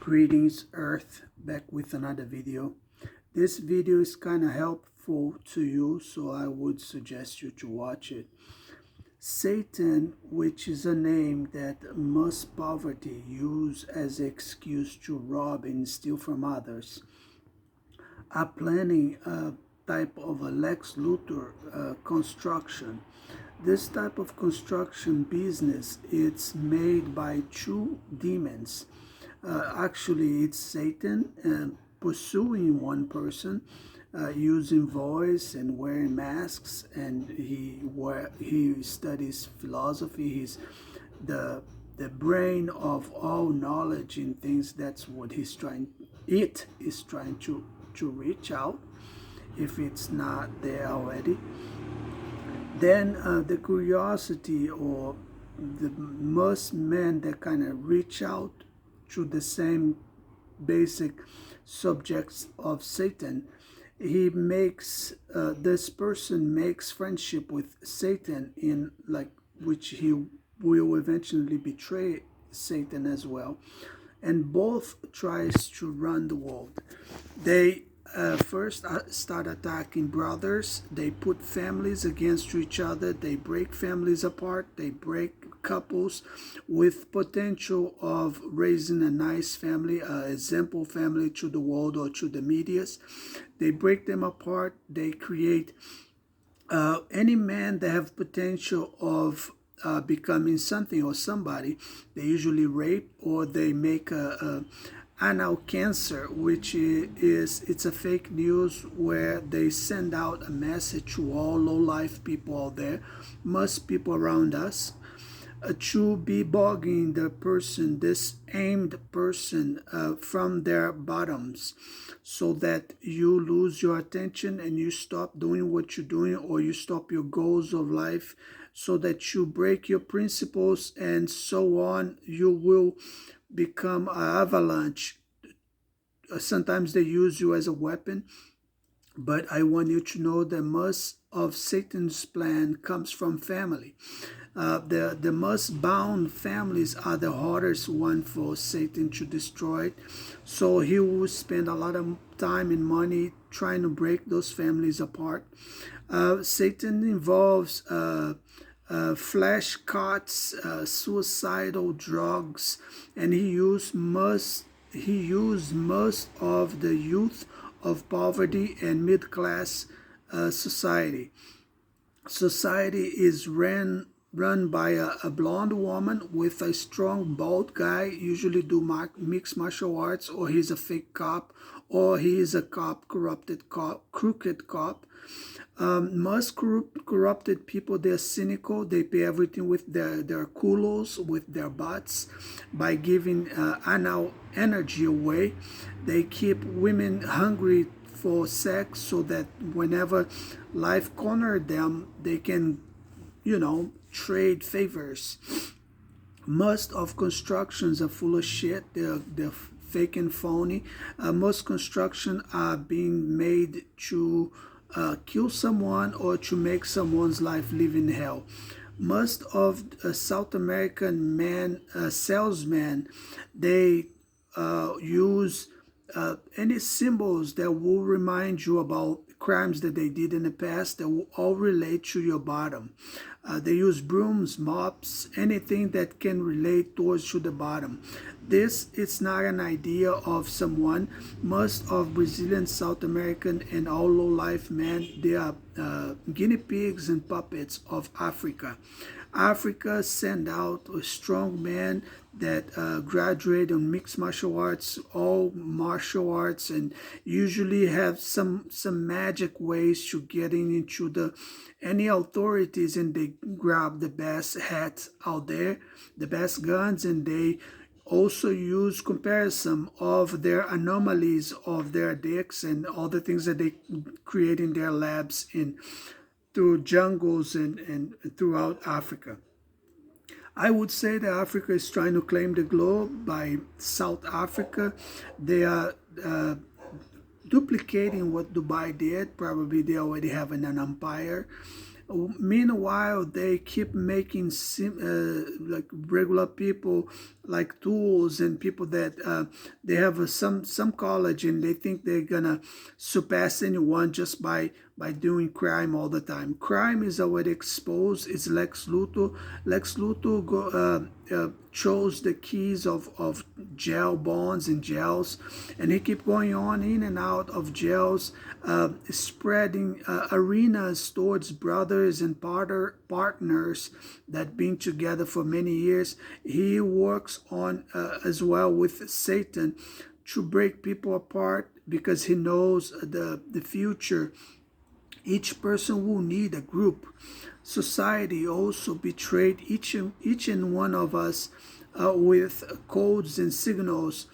Greetings Earth, back with another video. This video is kind of helpful to you, so I would suggest you to watch it. Satan, which is a name that most poverty use as an excuse to rob and steal from others, are planning a type of a Lex Luthor construction. This type of construction business, it's made by two demons. Actually, it's Satan pursuing one person, using voice and wearing masks, and he studies philosophy. He's the brain of all knowledge and things. That's what he's trying. It is trying to reach out, if it's not there already. Then the curiosity, or the most men that kind of reach out to the same basic subjects of Satan, he makes this person makes friendship with Satan, in which he will eventually betray Satan as well, and both tries to run the world. They first start attacking brothers. They put families against each other. They break families apart. They break couples with potential of raising a nice family, an example family to the world or to the medias. They break them apart. They create any man that have potential of becoming something or somebody. They usually rape, or they make a anal cancer, which it's a fake news where they send out a message to all low-life people out there, most people around us, to be bugging the person, this aimed person, from their bottoms, so that you lose your attention and you stop doing what you're doing, or you stop your goals of life, so that you break your principles, and so on. You will become an avalanche. Sometimes they use you as a weapon, but I want you to know that most of Satan's plan comes from family. The most bound families are the hardest one for Satan to destroy. So he will spend a lot of time and money trying to break those families apart. Satan involves flesh cuts, suicidal drugs, and he used most of the youth of poverty and mid-class society. Society is run by a blonde woman with a strong bald guy, usually do mixed martial arts, or he's a fake cop, or he is a cop, crooked cop. Most corrupted people, they're cynical. They pay everything with their culos, with their butts, by giving anal energy away. They keep women hungry for sex, so that whenever life corners them, they can, trade favors. Most of constructions are full of shit. They're fake and phony. Most construction are being made to kill someone, or to make someone's life live in hell. Most of South American salesmen, they use any symbols that will remind you about crimes that they did in the past, that will all relate to your bottom. They use brooms, mops, anything that can relate towards to the bottom. This is not an idea of someone. Most of Brazilian, South American, and all low-life men, they are guinea pigs and puppets of Africa. Africa send out a strong man that graduate on mixed martial arts, all martial arts, and usually have some magic ways to getting into any authorities, and they grab the best hats out there, the best guns, and they also use comparison of their anomalies of their dicks and all the things that they create in their labs through jungles and throughout Africa. I would say that Africa is trying to claim the globe by South Africa. They are duplicating what Dubai did. Probably they already have an empire. Meanwhile, they keep making like regular people like tools and people that they have some college and they think they're gonna surpass anyone just by doing crime all the time. Crime is already exposed. It's Lex Luthor. Lex Luthor chose the keys of jail bonds and jails, and he keep going on in and out of jails, spreading arenas towards brothers and partners that been together for many years. He works on as well with Satan to break people apart because he knows the future. Each person will need a group. Society also betrayed each and one of us with codes and signals,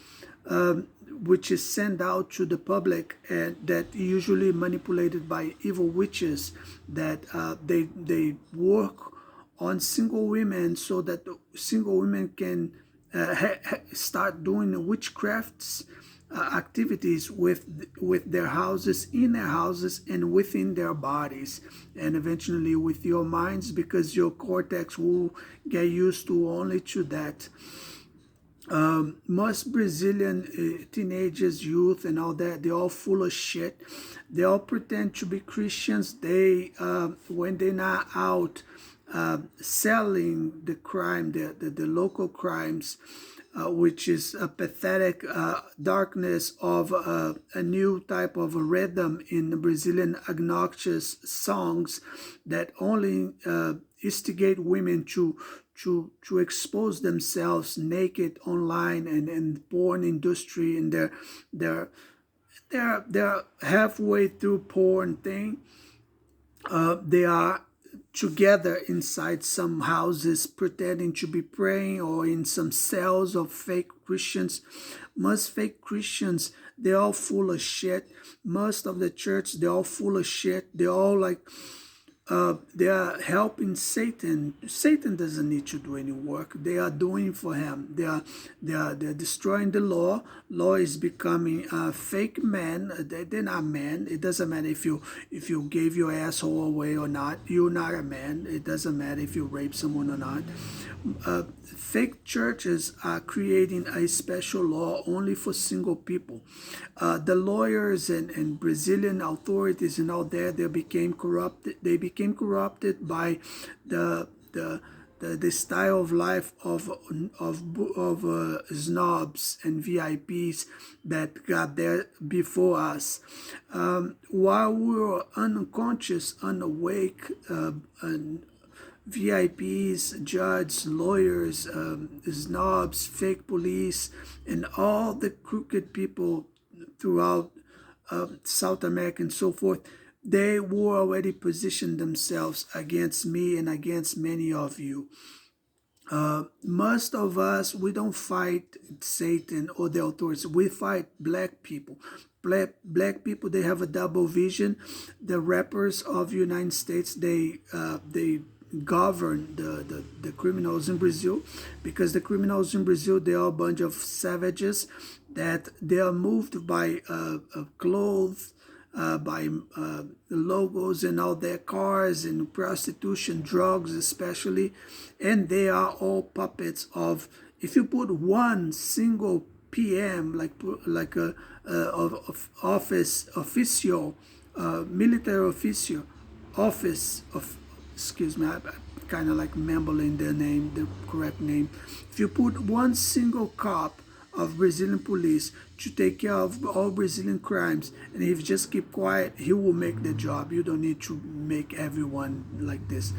which is sent out to the public, and that usually manipulated by evil witches that they work on single women so that the single women can start doing witchcrafts activities with their houses, in their houses, and within their bodies, and eventually with your minds, because your cortex will get used to only to that. Most Brazilian teenagers, youth, and all that, they're all full of shit. They all pretend to be Christians. They when they're not out selling the crime, the local crimes, which is a pathetic darkness of a new type of a rhythm in the Brazilian obnoxious songs that only instigate women to expose themselves naked online, and porn industry, and they're halfway through porn thing. They are together inside some houses pretending to be praying, or in some cells of fake Christians. Most fake Christians, they're all full of shit. Most of the church, they're all full of shit. They're all like they are helping Satan. Satan doesn't need to do any work. They are doing for him. They're destroying the law. Law is becoming fake men. They're not men. It doesn't matter if you gave your asshole away or not. You're not a man. It doesn't matter if you rape someone or not. Fake churches are creating a special law only for single people. The lawyers and Brazilian authorities and all that, they became corrupted. They became corrupted by the style of life of snobs and VIPs that got there before us. While we were unconscious, unawake, VIPs, judges, lawyers, snobs, fake police, and all the crooked people throughout South America and so forth, they were already positioned themselves against me and against many of you. Most of us, we don't fight Satan or the authorities. We fight black people. Black people, they have a double vision. The rappers of the United States, they govern the criminals in Brazil, because the criminals in Brazil, they are a bunch of savages that they are moved by clothes, by logos and all their cars, and prostitution, drugs especially, and they are all puppets of. If you put one single PM, like a office official, military official, office of, excuse me, I kind of like mumbling the name, the correct name. If you put one single cop of Brazilian police to take care of all Brazilian crimes, and if you just keep quiet, he will make the job. You don't need to make everyone like this.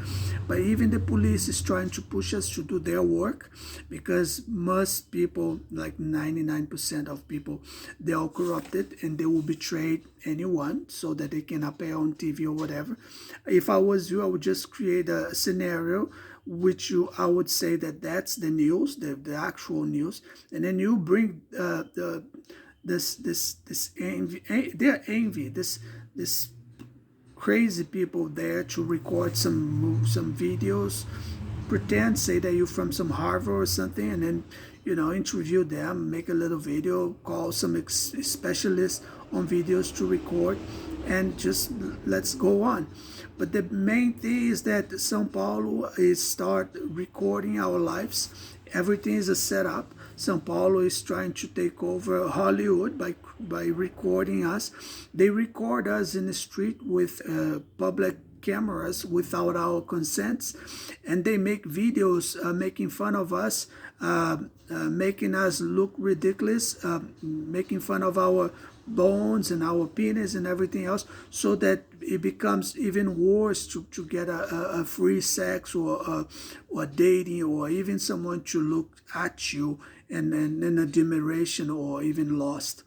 But even the police is trying to push us to do their work, because most people, like 99% of people, they are corrupted, and they will betray anyone so that they can appear on TV or whatever. If I was you, I would just create a scenario which I would say that that's the news, the actual news, and then you bring this envy, their envy, this crazy people there to record some videos, pretend, say that you're from some Harvard or something, and then interview them, make a little video, call some specialists on videos to record, and just let's go on. But the main thing is that São Paulo is start recording our lives. Everything is a setup. Sao Paulo is trying to take over Hollywood by recording us. They record us in the street with public cameras without our consents, and they make videos making fun of us, making us look ridiculous, making fun of our bones and our penis and everything else, so that it becomes even worse to get a free sex or dating, or even someone to look at you and admiration or even lost.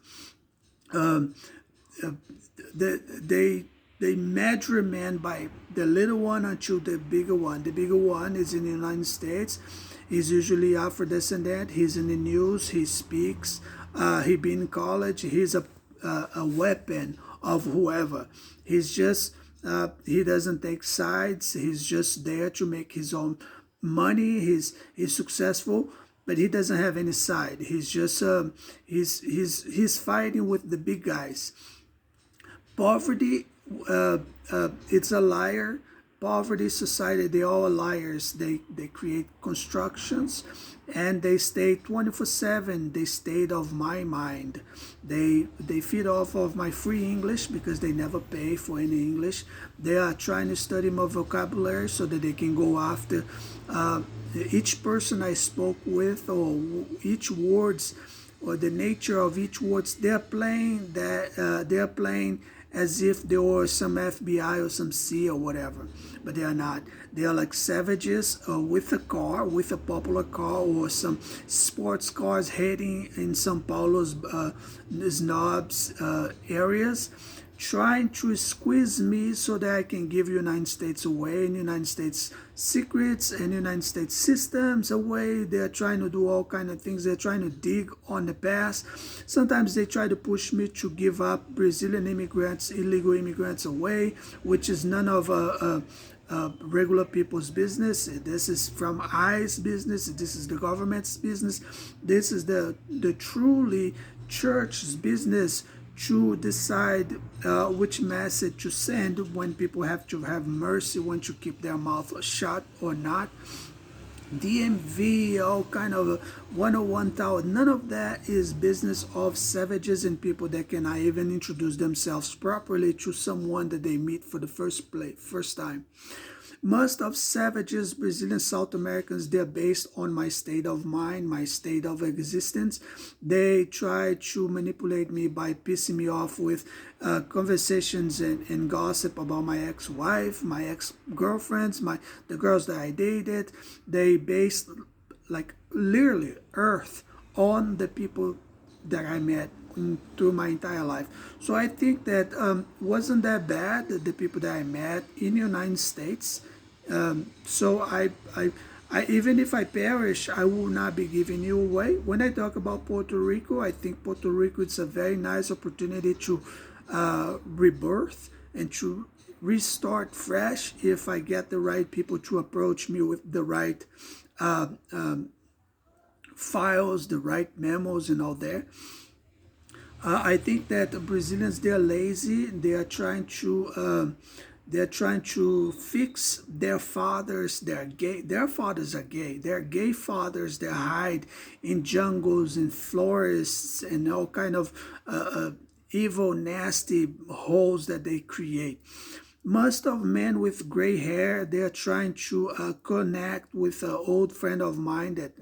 They measure man by the little one until the bigger one. The bigger one is in the United States. He's usually Afro-descendant. He's in the news. He speaks. He been in college. He's a weapon of whoever. He's just, he doesn't take sides. He's just there to make his own money. He's successful, but he doesn't have any side. He's just, he's fighting with the big guys. Poverty, it's a liar. Poverty society, they all are liars. They create constructions, and they stay 24/7. They stayed of my mind. They feed off of my free English because they never pay for any English. They are trying to study my vocabulary so that they can go after each person I spoke with, or each words, or the nature of each words. They're playing that. They're playing as if they were some FBI or some C or whatever, but they are not. They are like savages with a car, with a popular car, or some sports cars heading in Sao Paulo's snobs areas, trying to squeeze me so that I can give United States away, and United States secrets and United States systems away. They're trying to do all kind of things. They're trying to dig on the past. Sometimes they try to push me to give up Brazilian immigrants, illegal immigrants away, which is none of regular people's business. This is from ICE business. This is the government's business. This is the truly church's business to decide which message to send, when people have to have mercy, when to keep their mouth shut or not. DMV, all kind of 101,000. None of that is business of savages and people that cannot even introduce themselves properly to someone that they meet for the first time. Most of savages, Brazilian South Americans, they're based on my state of mind, my state of existence. They try to manipulate me by pissing me off with conversations and gossip about my ex-wife, my ex-girlfriends, the girls that I dated. They based like literally earth on the people that I met through my entire life. So I think that wasn't that bad, the people that I met in the United States. So I even if I perish, I will not be giving you away. When I talk about Puerto Rico, I think Puerto Rico is a very nice opportunity to rebirth and to restart fresh if I get the right people to approach me with the right files, the right memos and all that. I think that the Brazilians, they're lazy. They are trying to fix their fathers. They're gay. Their fathers are gay. They're gay fathers that hide in jungles and forests and all kind of evil, nasty holes that they create. Most of men with gray hair, they're trying to connect with an old friend of mine that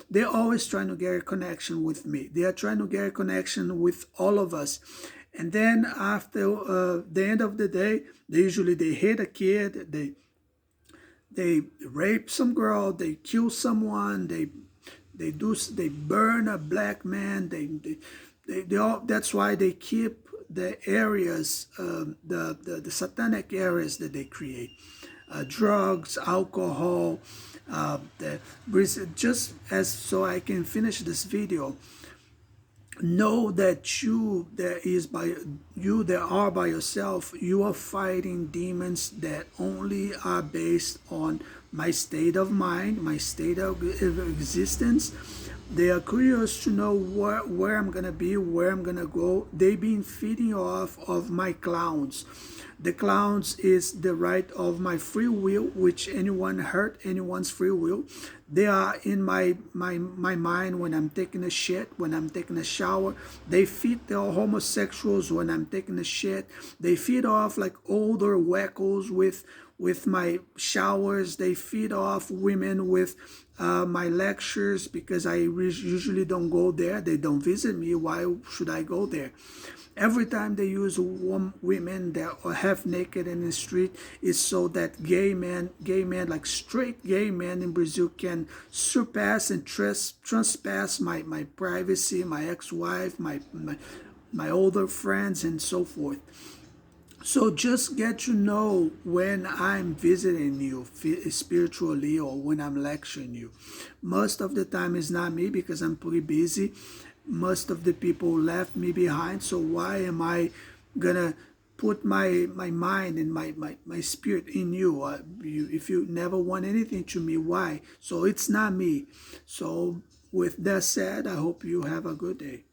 they're always trying to get a connection with me. They are trying to get a connection with all of us. And then after the end of the day, they hit a kid, they rape some girl, they kill someone, they burn a black man. They all, that's why they keep the areas, the satanic areas that they create, drugs, alcohol. Just as so I can finish this video, know that you that are by yourself, you are fighting demons that only are based on my state of mind, my state of existence. They are curious to know where I'm gonna be, where I'm gonna go. They've been feeding off of my clowns. The clowns is the right of my free will, which anyone hurt anyone's free will. They are in my mind when I'm taking a shit, when I'm taking a shower. They feed the homosexuals when I'm taking a shit. They feed off like older wackos with my showers. They feed off women with my lectures, because I usually don't go there. They don't visit me. Why should I go there? Every time they use women that are half naked in the street, is so that gay men, like straight gay men in Brazil, can surpass and trespass my privacy, my ex-wife, my older friends, and so forth. So just get to know when I'm visiting you spiritually, or when I'm lecturing you. Most of the time it's not me, because I'm pretty busy. Most of the people left me behind, so why am I gonna put my mind and my spirit in you? If you never want anything to me, why? So it's not me. So with that said, I hope you have a good day.